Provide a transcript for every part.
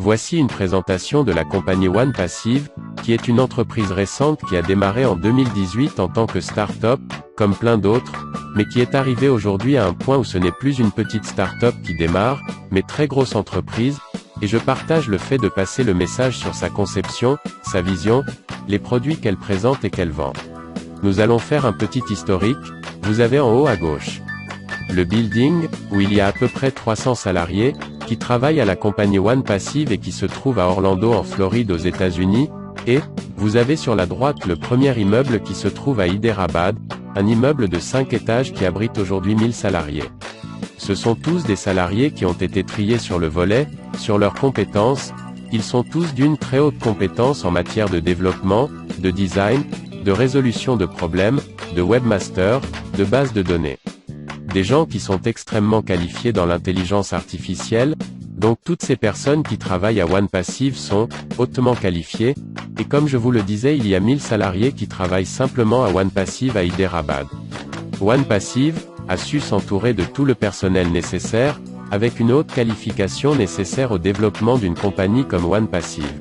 Voici une présentation de la compagnie One Passive, qui est une entreprise récente qui a démarré en 2018 en tant que start-up, comme plein d'autres, mais qui est arrivée aujourd'hui à un point où ce n'est plus une petite start-up qui démarre, mais très grosse entreprise, et je partage le fait de passer le message sur sa conception, sa vision, les produits qu'elle présente et qu'elle vend. Nous allons faire un petit historique, vous avez en haut à gauche le building, où il y a à peu près 300 salariés, qui travaillent à la compagnie One Passive et qui se trouve à Orlando en Floride aux États-Unis, et, vous avez sur la droite le premier immeuble qui se trouve à Hyderabad, un immeuble de 5 étages qui abrite aujourd'hui 1000 salariés. Ce sont tous des salariés qui ont été triés sur le volet, sur leurs compétences, ils sont tous d'une très haute compétence en matière de développement, de design, de résolution de problèmes, de webmaster, de base de données. Des gens qui sont extrêmement qualifiés dans l'intelligence artificielle, donc toutes ces personnes qui travaillent à One Passive sont hautement qualifiées, et comme je vous le disais, il y a 1000 salariés qui travaillent simplement à One Passive à Hyderabad. One Passive a su s'entourer de tout le personnel nécessaire, avec une haute qualification nécessaire au développement d'une compagnie comme One Passive.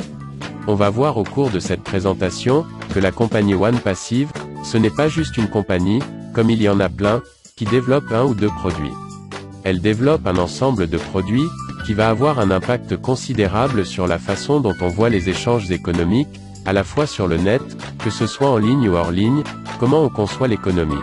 On va voir au cours de cette présentation, que la compagnie One Passive, ce n'est pas juste une compagnie, comme il y en a plein, qui développe un ou deux produits. Elle développe un ensemble de produits, qui va avoir un impact considérable sur la façon dont on voit les échanges économiques, à la fois sur le net, que ce soit en ligne ou hors ligne, comment on conçoit l'économie.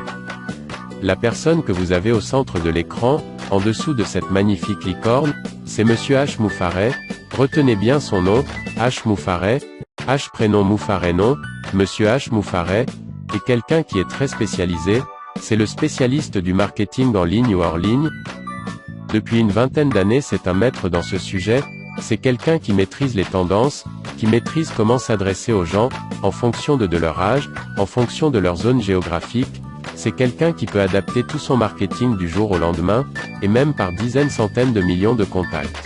La personne que vous avez au centre de l'écran, en dessous de cette magnifique licorne, c'est Monsieur H. Moufareh, retenez bien son nom, H. Moufareh, H. prénom Moufareh nom, Monsieur H. Moufareh, est quelqu'un qui est très spécialisé, c'est le spécialiste du marketing en ligne ou hors ligne. Depuis une vingtaine d'années, c'est un maître dans ce sujet, c'est quelqu'un qui maîtrise les tendances, qui maîtrise comment s'adresser aux gens, en fonction de leur âge, en fonction de leur zone géographique, c'est quelqu'un qui peut adapter tout son marketing du jour au lendemain, et même par dizaines, centaines de millions de contacts.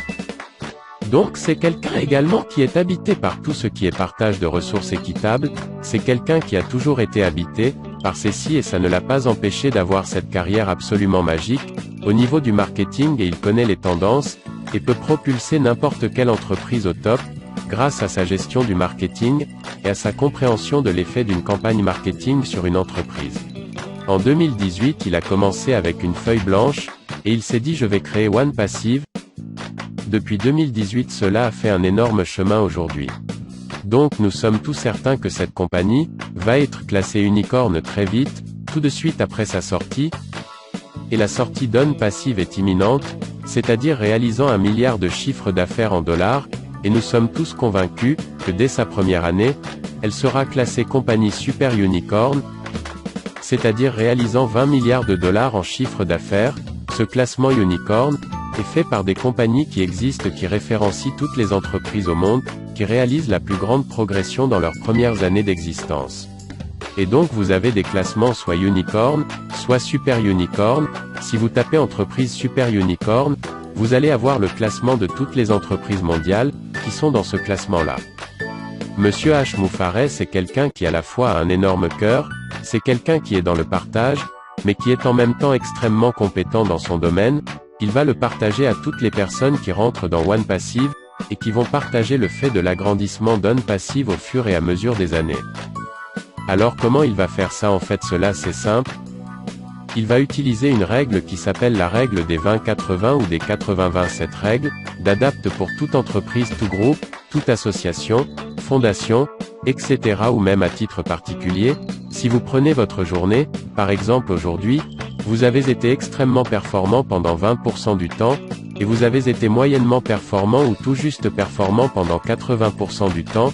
Donc c'est quelqu'un également qui est habité par tout ce qui est partage de ressources équitables, c'est quelqu'un qui a toujours été habité par ceci et ça ne l'a pas empêché d'avoir cette carrière absolument magique, au niveau du marketing et il connaît les tendances, et peut propulser n'importe quelle entreprise au top, grâce à sa gestion du marketing, et à sa compréhension de l'effet d'une campagne marketing sur une entreprise. En 2018 il a commencé avec une feuille blanche, et il s'est dit je vais créer One Passive. Depuis 2018 cela a fait un énorme chemin aujourd'hui. Donc nous sommes tous certains que cette compagnie va être classée unicorn très vite, tout de suite après sa sortie, et la sortie d'One Passive est imminente, c'est-à-dire réalisant 1 milliard de chiffre d'affaires en dollars, et nous sommes tous convaincus que dès sa première année, elle sera classée compagnie super unicorn, c'est-à-dire réalisant 20 milliards de dollars en chiffre d'affaires. Ce classement unicorn est fait par des compagnies qui existent qui référencient toutes les entreprises au monde, qui réalisent la plus grande progression dans leurs premières années d'existence. Et donc vous avez des classements soit unicorn, soit super unicorn. Si vous tapez entreprise super unicorn, vous allez avoir le classement de toutes les entreprises mondiales, qui sont dans ce classement-là. Monsieur H. Moufareh c'est quelqu'un qui à la fois a un énorme cœur, c'est quelqu'un qui est dans le partage, mais qui est en même temps extrêmement compétent dans son domaine, il va le partager à toutes les personnes qui rentrent dans One Passive, et qui vont partager le fait de l'agrandissement d'One Passive au fur et à mesure des années. Alors comment il va faire ça? En fait cela c'est simple. Il va utiliser une règle qui s'appelle la règle des 20-80 ou des 80-20. Cette règle, d'adapte pour toute entreprise, tout groupe, toute association, fondation, etc. ou même à titre particulier. Si vous prenez votre journée, par exemple aujourd'hui, vous avez été extrêmement performant pendant 20% du temps, et vous avez été moyennement performant ou tout juste performant pendant 80% du temps.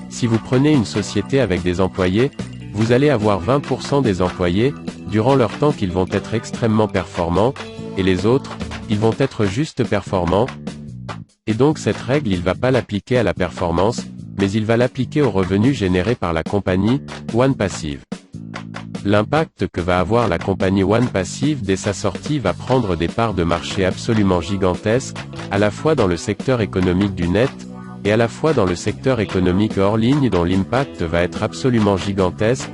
Si vous prenez une société avec des employés, vous allez avoir 20% des employés, durant leur temps qu'ils vont être extrêmement performants, et les autres, ils vont être juste performants. Et donc cette règle il va pas l'appliquer à la performance, mais il va l'appliquer aux revenus générés par la compagnie, One Passive. L'impact que va avoir la compagnie One Passive dès sa sortie va prendre des parts de marché absolument gigantesques, à la fois dans le secteur économique du net, et à la fois dans le secteur économique hors ligne dont l'impact va être absolument gigantesque.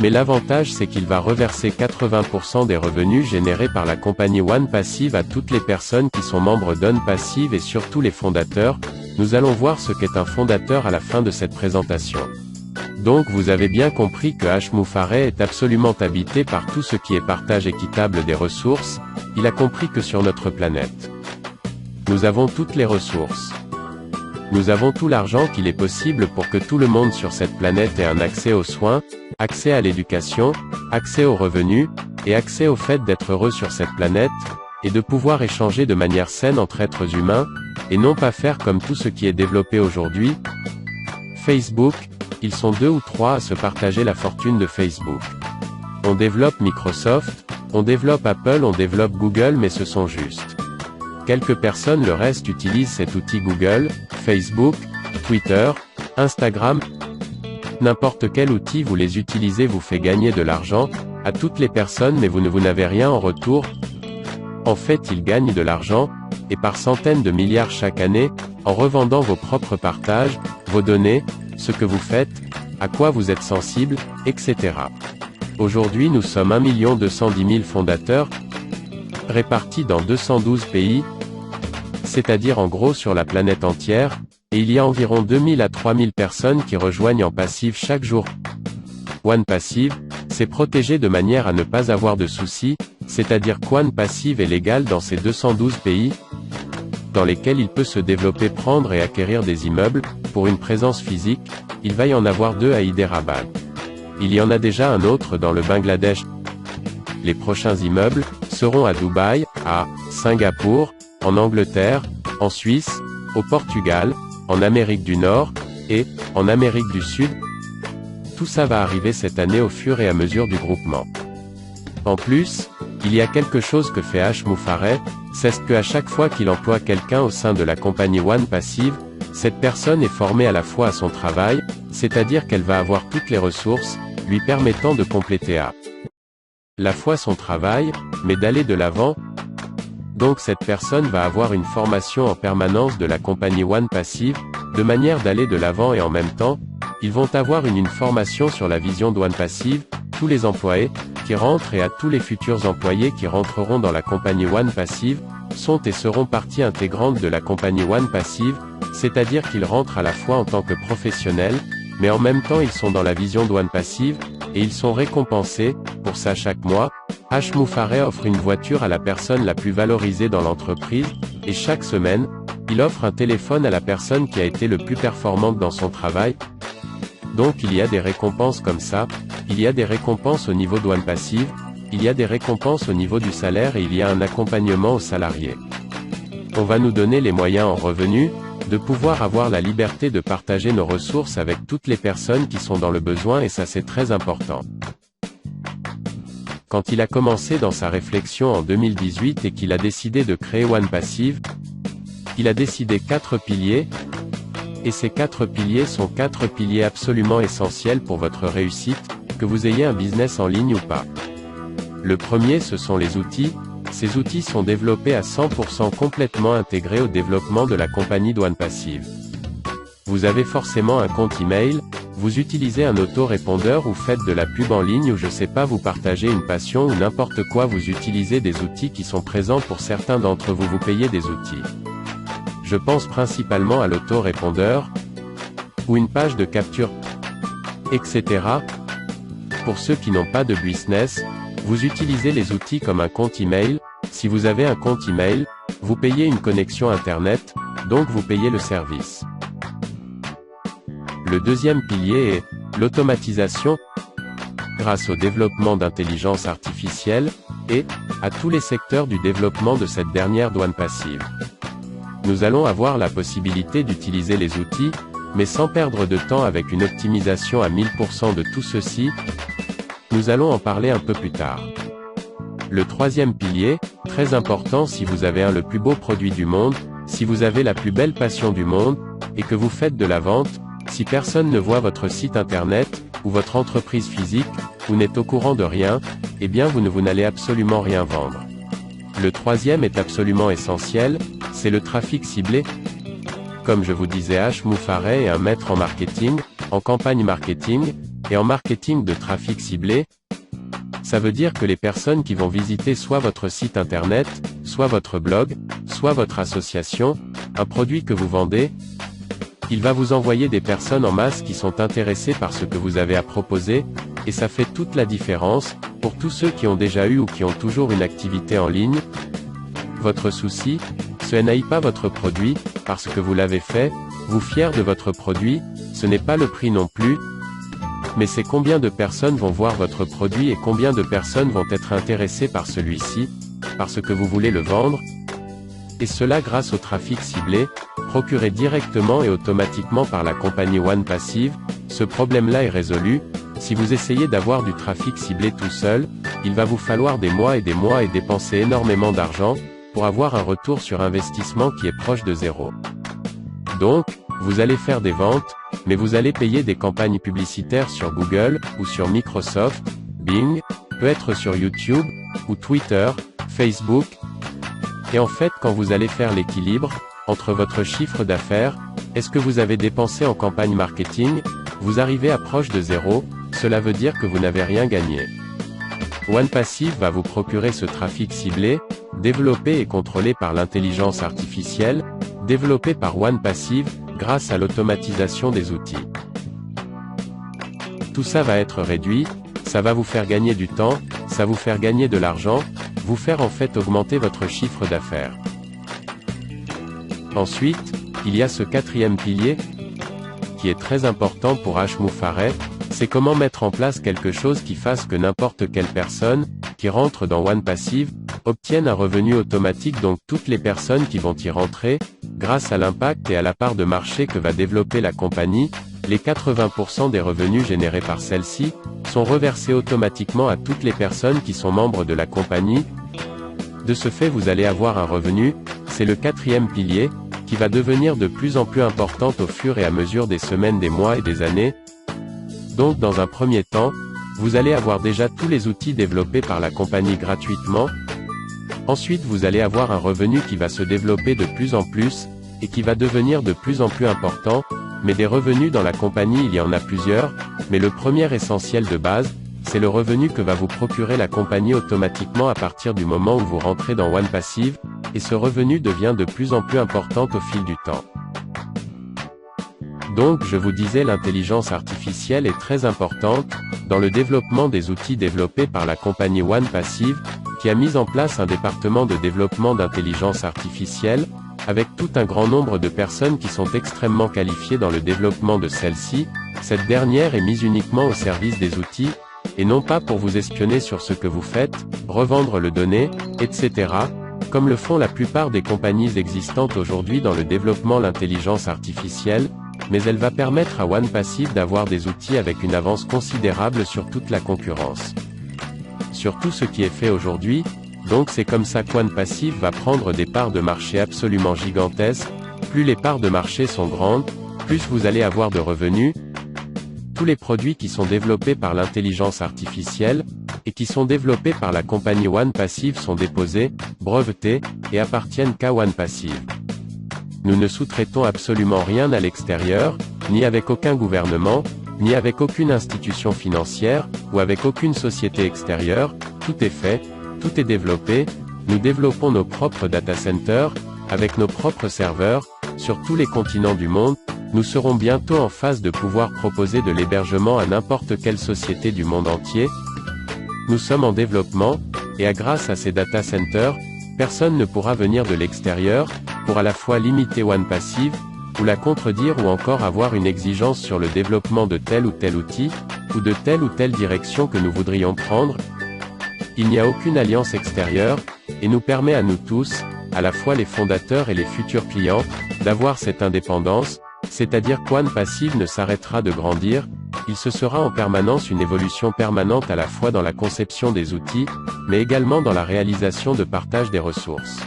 Mais l'avantage c'est qu'il va reverser 80% des revenus générés par la compagnie One Passive à toutes les personnes qui sont membres d'One Passive et surtout les fondateurs. Nous allons voir ce qu'est un fondateur à la fin de cette présentation. Donc vous avez bien compris que Hashmoufareh est absolument habité par tout ce qui est partage équitable des ressources. Il a compris que sur notre planète, nous avons toutes les ressources. Nous avons tout l'argent qu'il est possible pour que tout le monde sur cette planète ait un accès aux soins, accès à l'éducation, accès aux revenus, et accès au fait d'être heureux sur cette planète, et de pouvoir échanger de manière saine entre êtres humains, et non pas faire comme tout ce qui est développé aujourd'hui. Facebook, ils sont 2 ou 3 à se partager la fortune de Facebook. On développe Microsoft, on développe Apple, on développe Google, mais ce sont juste quelques personnes, le reste utilise cet outil Google, Facebook, Twitter, Instagram. N'importe quel outil vous les utilisez vous fait gagner de l'argent, à toutes les personnes mais vous n'avez rien en retour. En fait ils gagnent de l'argent, et par centaines de milliards chaque année, en revendant vos propres partages, vos données, ce que vous faites, à quoi vous êtes sensible, etc. Aujourd'hui nous sommes 1 210 000 fondateurs, répartis dans 212 pays, c'est-à-dire en gros sur la planète entière, et il y a environ 2000 à 3000 personnes qui rejoignent en passive chaque jour. One Passive, c'est protégé de manière à ne pas avoir de soucis, c'est-à-dire qu'One Passive est légal dans ces 212 pays, dans lesquels il peut se développer, prendre et acquérir des immeubles. Pour une présence physique, il va y en avoir 2 à Hyderabad. Il y en a déjà un autre dans le Bangladesh. Les prochains immeubles seront à Dubaï, à Singapour, en Angleterre, en Suisse, au Portugal, en Amérique du Nord, et en Amérique du Sud. Tout ça va arriver cette année au fur et à mesure du groupement. En plus, il y a quelque chose que fait Hashmoufareh, c'est qu'à chaque fois qu'il emploie quelqu'un au sein de la compagnie One Passive, cette personne est formée à la fois à son travail, c'est-à-dire qu'elle va avoir toutes les ressources, lui permettant de compléter à la fois son travail, mais d'aller de l'avant. Donc cette personne va avoir une formation en permanence de la compagnie One Passive, de manière d'aller de l'avant et en même temps, ils vont avoir une formation sur la vision d'One Passive, tous les employés qui rentrent et à tous les futurs employés qui rentreront dans la compagnie One Passive, sont et seront partie intégrante de la compagnie One Passive, c'est-à-dire qu'ils rentrent à la fois en tant que professionnels, mais en même temps ils sont dans la vision d'One Passive, et ils sont récompensés, pour ça chaque mois. Hashmoufareh offre une voiture à la personne la plus valorisée dans l'entreprise, et chaque semaine, il offre un téléphone à la personne qui a été le plus performante dans son travail. Donc il y a des récompenses comme ça, il y a des récompenses au niveau d'One Passive, il y a des récompenses au niveau du salaire et il y a un accompagnement aux salariés. On va nous donner les moyens en revenus, de pouvoir avoir la liberté de partager nos ressources avec toutes les personnes qui sont dans le besoin et ça c'est très important. Quand il a commencé dans sa réflexion en 2018 et qu'il a décidé de créer One Passive, il a décidé 4 piliers, et ces 4 piliers sont 4 piliers absolument essentiels pour votre réussite, que vous ayez un business en ligne ou pas. Le premier ce sont les outils. Ces outils sont développés à 100% complètement intégrés au développement de la compagnie d'One Passive. Vous avez forcément un compte email, vous utilisez un autorépondeur ou faites de la pub en ligne ou je sais pas vous partagez une passion ou n'importe quoi, vous utilisez des outils qui sont présents pour certains d'entre vous, vous payez des outils. Je pense principalement à l'autorépondeur, ou une page de capture, etc. Pour ceux qui n'ont pas de business, vous utilisez les outils comme un compte email. Si vous avez un compte email, vous payez une connexion internet, donc vous payez le service. Le deuxième pilier est l'automatisation, grâce au développement d'intelligence artificielle, et à tous les secteurs du développement de cette dernière d'One Passive. Nous allons avoir la possibilité d'utiliser les outils, mais sans perdre de temps avec une optimisation à 1000% de tout ceci. Nous allons en parler un peu plus tard. Le troisième pilier, très important si vous avez le plus beau produit du monde, si vous avez la plus belle passion du monde, et que vous faites de la vente, si personne ne voit votre site internet, ou votre entreprise physique, ou n'est au courant de rien, eh bien vous n'allez absolument rien vendre. Le troisième est absolument essentiel, c'est le trafic ciblé. Comme je vous disais, Hashmoufareh est un maître en marketing, en campagne marketing, Et en marketing de trafic ciblé, ça veut dire que les personnes qui vont visiter soit votre site internet, soit votre blog, soit votre association, un produit que vous vendez, il va vous envoyer des personnes en masse qui sont intéressées par ce que vous avez à proposer, et ça fait toute la différence, pour tous ceux qui ont déjà eu ou qui ont toujours une activité en ligne. Votre souci, ce n'est pas votre produit, parce que vous l'avez fait, vous fier de votre produit, ce n'est pas le prix non plus, mais c'est combien de personnes vont voir votre produit et combien de personnes vont être intéressées par celui-ci, parce que vous voulez le vendre, et cela grâce au trafic ciblé, procuré directement et automatiquement par la compagnie OnePassive. Ce problème-là est résolu. Si vous essayez d'avoir du trafic ciblé tout seul, il va vous falloir des mois et dépenser énormément d'argent, pour avoir un retour sur investissement qui est proche de zéro. Donc, vous allez faire des ventes, mais vous allez payer des campagnes publicitaires sur Google, ou sur Microsoft, Bing, peut-être sur YouTube, ou Twitter, Facebook. Et en fait, quand vous allez faire l'équilibre entre votre chiffre d'affaires, est-ce que vous avez dépensé en campagne marketing, vous arrivez à proche de zéro, cela veut dire que vous n'avez rien gagné. OnePassive va vous procurer ce trafic ciblé, développé et contrôlé par l'intelligence artificielle, développé par OnePassive, grâce à l'automatisation des outils. Tout ça va être réduit, ça va vous faire gagner du temps, ça vous faire gagner de l'argent, vous faire en fait augmenter votre chiffre d'affaires. Ensuite, il y a ce quatrième pilier, qui est très important pour Hmoufareh, c'est comment mettre en place quelque chose qui fasse que n'importe quelle personne, qui rentre dans OnePassive, obtienne un revenu automatique, donc toutes les personnes qui vont y rentrer, grâce à l'impact et à la part de marché que va développer la compagnie, les 80% des revenus générés par celle-ci, sont reversés automatiquement à toutes les personnes qui sont membres de la compagnie. De ce fait vous allez avoir un revenu, c'est le quatrième pilier, qui va devenir de plus en plus importante au fur et à mesure des semaines, des mois et des années. Donc dans un premier temps, vous allez avoir déjà tous les outils développés par la compagnie gratuitement. Ensuite vous allez avoir un revenu qui va se développer de plus en plus, et qui va devenir de plus en plus important, mais des revenus dans la compagnie il y en a plusieurs, mais le premier essentiel de base, c'est le revenu que va vous procurer la compagnie automatiquement à partir du moment où vous rentrez dans OnePassive, et ce revenu devient de plus en plus important au fil du temps. Donc je vous disais, l'intelligence artificielle est très importante, dans le développement des outils développés par la compagnie OnePassive, qui a mis en place un département de développement d'intelligence artificielle, avec tout un grand nombre de personnes qui sont extrêmement qualifiées dans le développement de celle-ci. Cette dernière est mise uniquement au service des outils, et non pas pour vous espionner sur ce que vous faites, revendre le données, etc., comme le font la plupart des compagnies existantes aujourd'hui dans le développement de l'intelligence artificielle, mais elle va permettre à OnePassive d'avoir des outils avec une avance considérable sur toute la concurrence. Sur tout ce qui est fait aujourd'hui, donc c'est comme ça qu'OnePassive va prendre des parts de marché absolument gigantesques. Plus les parts de marché sont grandes, plus vous allez avoir de revenus. Tous les produits qui sont développés par l'intelligence artificielle, et qui sont développés par la compagnie OnePassive sont déposés, brevetés, et appartiennent qu'à OnePassive. Nous ne sous-traitons absolument rien à l'extérieur, ni avec aucun gouvernement, ni avec aucune institution financière, ou avec aucune société extérieure. Tout est fait, tout est développé. Nous développons nos propres data centers, avec nos propres serveurs, sur tous les continents du monde. Nous serons bientôt en phase de pouvoir proposer de l'hébergement à n'importe quelle société du monde entier. Nous sommes en développement, et grâce à ces data centers, personne ne pourra venir de l'extérieur, pour à la fois limiter OnePassive, ou la contredire, ou encore avoir une exigence sur le développement de tel ou tel outil, ou de telle ou telle direction que nous voudrions prendre. Il n'y a aucune alliance extérieure, et nous permet à nous tous, à la fois les fondateurs et les futurs clients, d'avoir cette indépendance, c'est-à-dire qu'OnePassive ne s'arrêtera de grandir, il se sera en permanence une évolution permanente à la fois dans la conception des outils, mais également dans la réalisation de partage des ressources.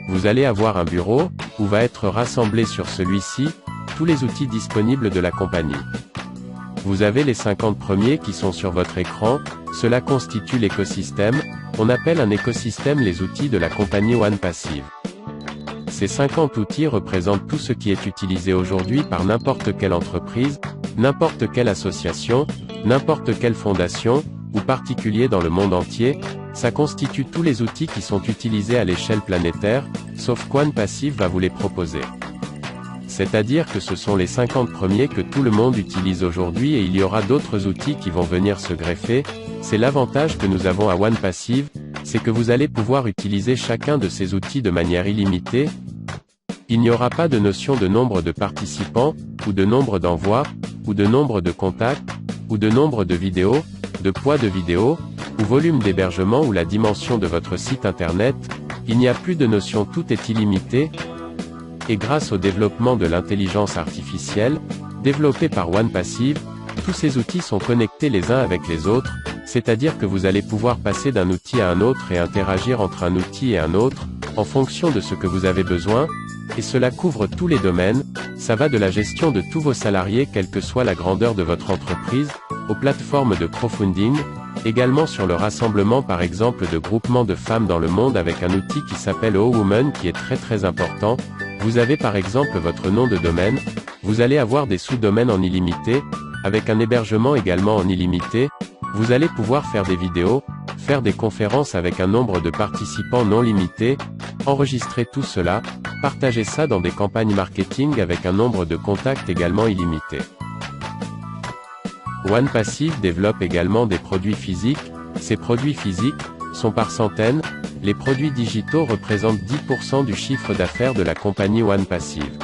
Vous allez avoir un bureau, où va être rassemblé sur celui-ci, tous les outils disponibles de la compagnie. Vous avez les 50 premiers qui sont sur votre écran, cela constitue l'écosystème, on appelle un écosystème les outils de la compagnie OnePassive. Ces 50 outils représentent tout ce qui est utilisé aujourd'hui par n'importe quelle entreprise, n'importe quelle association, n'importe quelle fondation, ou particulier dans le monde entier, ça constitue tous les outils qui sont utilisés à l'échelle planétaire, sauf qu'One Passive va vous les proposer. C'est-à-dire que ce sont les 50 premiers que tout le monde utilise aujourd'hui et il y aura d'autres outils qui vont venir se greffer. C'est l'avantage que nous avons à One Passive, c'est que vous allez pouvoir utiliser chacun de ces outils de manière illimitée. Il n'y aura pas de notion de nombre de participants, ou de nombre d'envois, ou de nombre de contacts, ou de nombre de vidéos, de poids de vidéo, ou volume d'hébergement ou la dimension de votre site internet. Il n'y a plus de notion, tout est illimité. Et grâce au développement de l'intelligence artificielle, développée par One Passive, tous ces outils sont connectés les uns avec les autres, c'est-à-dire que vous allez pouvoir passer d'un outil à un autre et interagir entre un outil et un autre, en fonction de ce que vous avez besoin, et cela couvre tous les domaines. Ça va de la gestion de tous vos salariés quelle que soit la grandeur de votre entreprise, aux plateformes de crowdfunding, également sur le rassemblement par exemple de groupements de femmes dans le monde avec un outil qui s'appelle OWoman qui est très important. Vous avez par exemple votre nom de domaine, vous allez avoir des sous-domaines en illimité, avec un hébergement également en illimité, vous allez pouvoir faire des vidéos, faire des conférences avec un nombre de participants non limité, enregistrer tout cela, partager ça dans des campagnes marketing avec un nombre de contacts également illimité. One Passive développe également des produits physiques, ces produits physiques sont par centaines, les produits digitaux représentent 10% du chiffre d'affaires de la compagnie One Passive.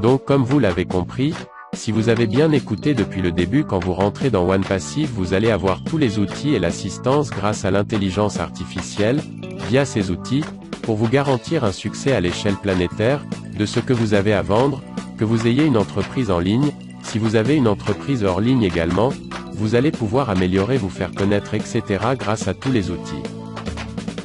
Donc comme vous l'avez compris, si vous avez bien écouté depuis le début, quand vous rentrez dans One Passive vous allez avoir tous les outils et l'assistance grâce à l'intelligence artificielle, via ces outils, pour vous garantir un succès à l'échelle planétaire, de ce que vous avez à vendre, que vous ayez une entreprise en ligne, si vous avez une entreprise hors ligne également, vous allez pouvoir améliorer, vous faire connaître etc. grâce à tous les outils.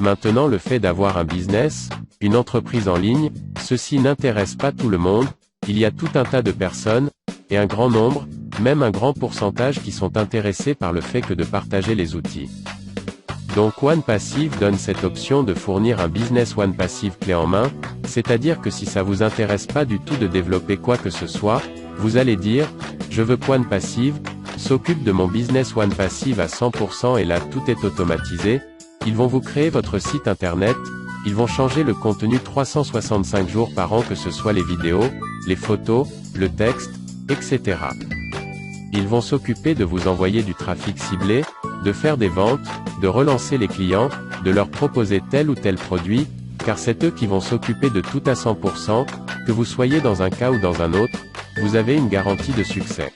Maintenant le fait d'avoir un business, une entreprise en ligne, ceci n'intéresse pas tout le monde, il y a tout un tas de personnes, et un grand nombre, même un grand pourcentage qui sont intéressés par le fait que de partager les outils. Donc One Passive donne cette option de fournir un business One Passive clé en main, c'est-à-dire que si ça vous intéresse pas du tout de développer quoi que ce soit, vous allez dire, je veux One Passive, s'occupe de mon business One Passive à 100% et là tout est automatisé. Ils vont vous créer votre site internet, ils vont changer le contenu 365 jours par an, que ce soit les vidéos, les photos, le texte, etc. Ils vont s'occuper de vous envoyer du trafic ciblé, de faire des ventes, de relancer les clients, de leur proposer tel ou tel produit, car c'est eux qui vont s'occuper de tout à 100%, que vous soyez dans un cas ou dans un autre, vous avez une garantie de succès.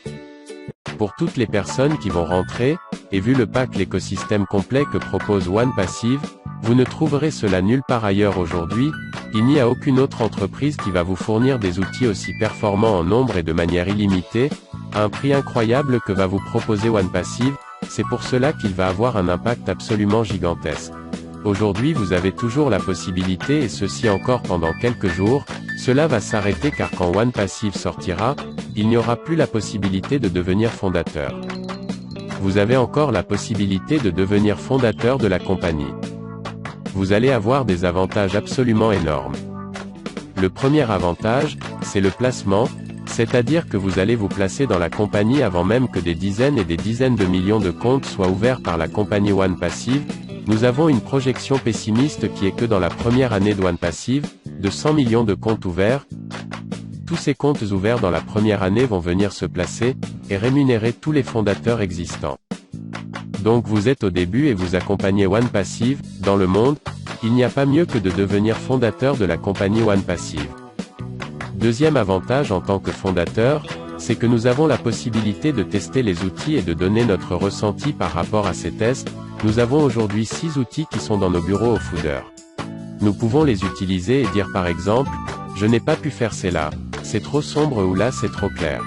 Pour toutes les personnes qui vont rentrer, et vu le pack, l'écosystème complet que propose One Passive, vous ne trouverez cela nulle part ailleurs aujourd'hui. Il n'y a aucune autre entreprise qui va vous fournir des outils aussi performants en nombre et de manière illimitée, à un prix incroyable que va vous proposer One Passive. C'est pour cela qu'il va avoir un impact absolument gigantesque. Aujourd'hui vous avez toujours la possibilité, et ceci encore pendant quelques jours, cela va s'arrêter car quand One Passive sortira, il n'y aura plus la possibilité de devenir fondateur. Vous avez encore la possibilité de devenir fondateur de la compagnie. Vous allez avoir des avantages absolument énormes. Le premier avantage, c'est le placement, c'est-à-dire que vous allez vous placer dans la compagnie avant même que des dizaines et des dizaines de millions de comptes soient ouverts par la compagnie One Passive. Nous avons une projection pessimiste qui est que dans la première année de One Passive, de 100 millions de comptes ouverts, tous ces comptes ouverts dans la première année vont venir se placer, et rémunérer tous les fondateurs existants. Donc vous êtes au début et vous accompagnez One Passive, dans le monde, il n'y a pas mieux que de devenir fondateur de la compagnie One Passive. Deuxième avantage en tant que fondateur, c'est que nous avons la possibilité de tester les outils et de donner notre ressenti par rapport à ces tests. Nous avons aujourd'hui 6 outils qui sont dans nos bureaux au Foodr. Nous pouvons les utiliser et dire par exemple, je n'ai pas pu faire cela, c'est trop sombre ou là c'est trop clair.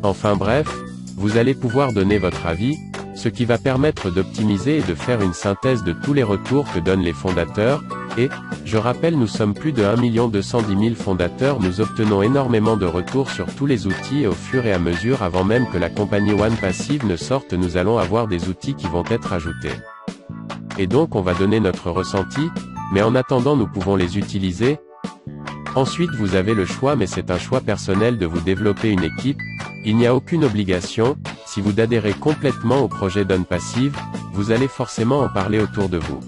Enfin bref, vous allez pouvoir donner votre avis, ce qui va permettre d'optimiser et de faire une synthèse de tous les retours que donnent les fondateurs, et, je rappelle, nous sommes plus de 1 210 000 fondateurs, nous obtenons énormément de retours sur tous les outils et au fur et à mesure, avant même que la compagnie One Passive ne sorte, nous allons avoir des outils qui vont être ajoutés. Et donc on va donner notre ressenti, mais en attendant nous pouvons les utiliser. Ensuite vous avez le choix, mais c'est un choix personnel, de vous développer une équipe. Il n'y a aucune obligation. Si vous adhérez complètement au projet Donne Passive, vous allez forcément en parler autour de vous.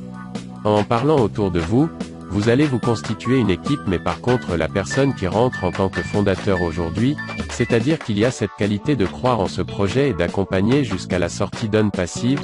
En parlant autour de vous, vous allez vous constituer une équipe, mais par contre la personne qui rentre en tant que fondateur aujourd'hui, c'est-à-dire qu'il y a cette qualité de croire en ce projet et d'accompagner jusqu'à la sortie Donne Passive.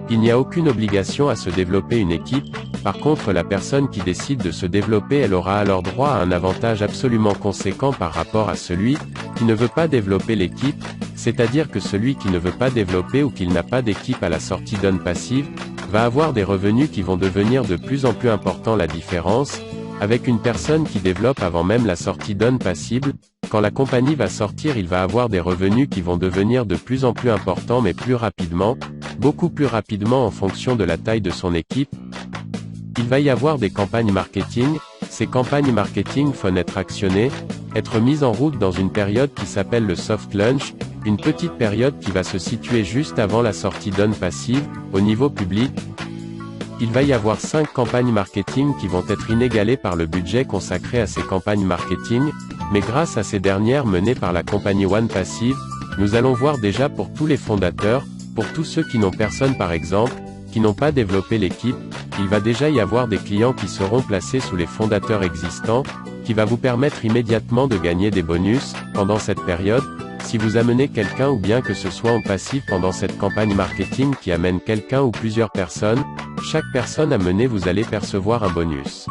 Il n'y a aucune obligation à se développer une équipe. Par contre la personne qui décide de se développer, elle aura alors droit à un avantage absolument conséquent par rapport à celui qui ne veut pas développer l'équipe, c'est-à-dire que celui qui ne veut pas développer ou qu'il n'a pas d'équipe à la sortie Donne Passive, va avoir des revenus qui vont devenir de plus en plus importants. La différence, avec une personne qui développe avant même la sortie Donne Passive, quand la compagnie va sortir, il va avoir des revenus qui vont devenir de plus en plus importants, mais plus rapidement, beaucoup plus rapidement en fonction de la taille de son équipe. Il va y avoir des campagnes marketing. Ces campagnes marketing vont être actionnées, être mises en route dans une période qui s'appelle le soft launch, une petite période qui va se situer juste avant la sortie Donne Passive, au niveau public. Il va y avoir 5 campagnes marketing qui vont être inégalées par le budget consacré à ces campagnes marketing, mais grâce à ces dernières menées par la compagnie One Passive, nous allons voir déjà pour tous les fondateurs, pour tous ceux qui n'ont personne par exemple, qui n'ont pas développé l'équipe, il va déjà y avoir des clients qui seront placés sous les fondateurs existants, qui va vous permettre immédiatement de gagner des bonus, pendant cette période. Si vous amenez quelqu'un ou bien que ce soit en passif pendant cette campagne marketing qui amène quelqu'un ou plusieurs personnes, chaque personne amenée vous allez percevoir un bonus.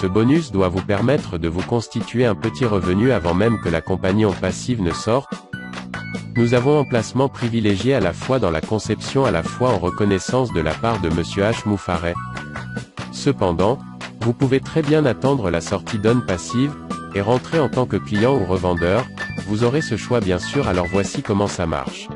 Ce bonus doit vous permettre de vous constituer un petit revenu avant même que la compagnie en passive ne sorte. Nous avons un placement privilégié à la fois dans la conception, à la fois en reconnaissance de la part de Monsieur H. Moufaret. Cependant, vous pouvez très bien attendre la sortie Donne Passive, et rentrer en tant que client ou revendeur. Vous aurez ce choix bien sûr, alors voici comment ça marche.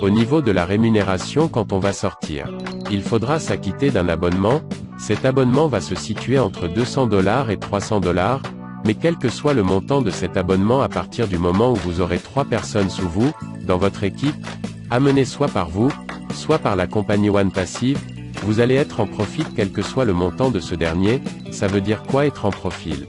Au niveau de la rémunération, quand on va sortir, il faudra s'acquitter d'un abonnement. Cet abonnement va se situer entre $200 et $300, mais quel que soit le montant de cet abonnement, à partir du moment où vous aurez 3 personnes sous vous, dans votre équipe, amenées soit par vous, soit par la compagnie One Passive, vous allez être en profit quel que soit le montant de ce dernier. Ça veut dire quoi être en profil?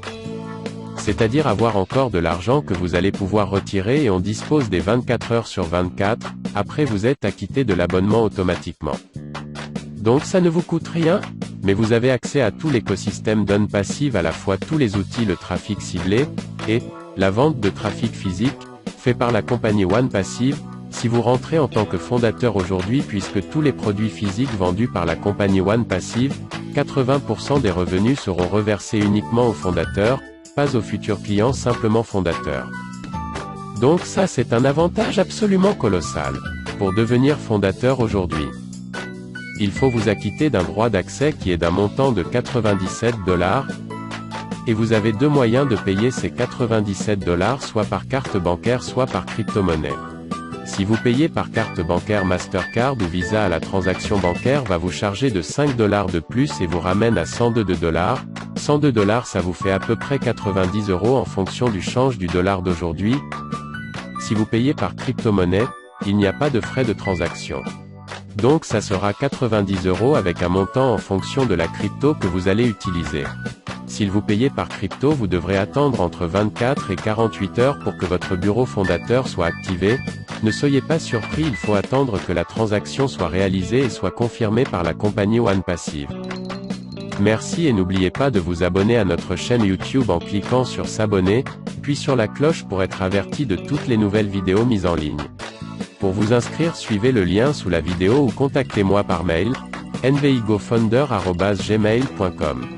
C'est-à-dire avoir encore de l'argent que vous allez pouvoir retirer, et on dispose des 24 heures sur 24, après vous êtes acquitté de l'abonnement automatiquement. Donc ça ne vous coûte rien, mais vous avez accès à tout l'écosystème Donne Passive, à la fois tous les outils, le trafic ciblé, et la vente de trafic physique, fait par la compagnie One Passive. Si vous rentrez en tant que fondateur aujourd'hui, puisque tous les produits physiques vendus par la compagnie One Passive, 80% des revenus seront reversés uniquement aux fondateurs, pas aux futurs clients simplement fondateurs. Donc ça c'est un avantage absolument colossal. Pour devenir fondateur aujourd'hui, il faut vous acquitter d'un droit d'accès qui est d'un montant de $97, et vous avez 2 moyens de payer ces $97, soit par carte bancaire soit par crypto-monnaie. Si vous payez par carte bancaire Mastercard ou Visa, la transaction bancaire va vous charger de $5 de plus et vous ramène à $102. $102, ça vous fait à peu près 90 € en fonction du change du dollar d'aujourd'hui. Si vous payez par crypto-monnaie, il n'y a pas de frais de transaction. Donc ça sera 90 € avec un montant en fonction de la crypto que vous allez utiliser. Si vous payez par crypto, vous devrez attendre entre 24 et 48 heures pour que votre bureau fondateur soit activé. Ne soyez pas surpris, il faut attendre que la transaction soit réalisée et soit confirmée par la compagnie One Passive. Merci, et n'oubliez pas de vous abonner à notre chaîne YouTube en cliquant sur s'abonner, puis sur la cloche pour être averti de toutes les nouvelles vidéos mises en ligne. Pour vous inscrire, suivez le lien sous la vidéo ou contactez-moi par mail, nvigofounder@gmail.com.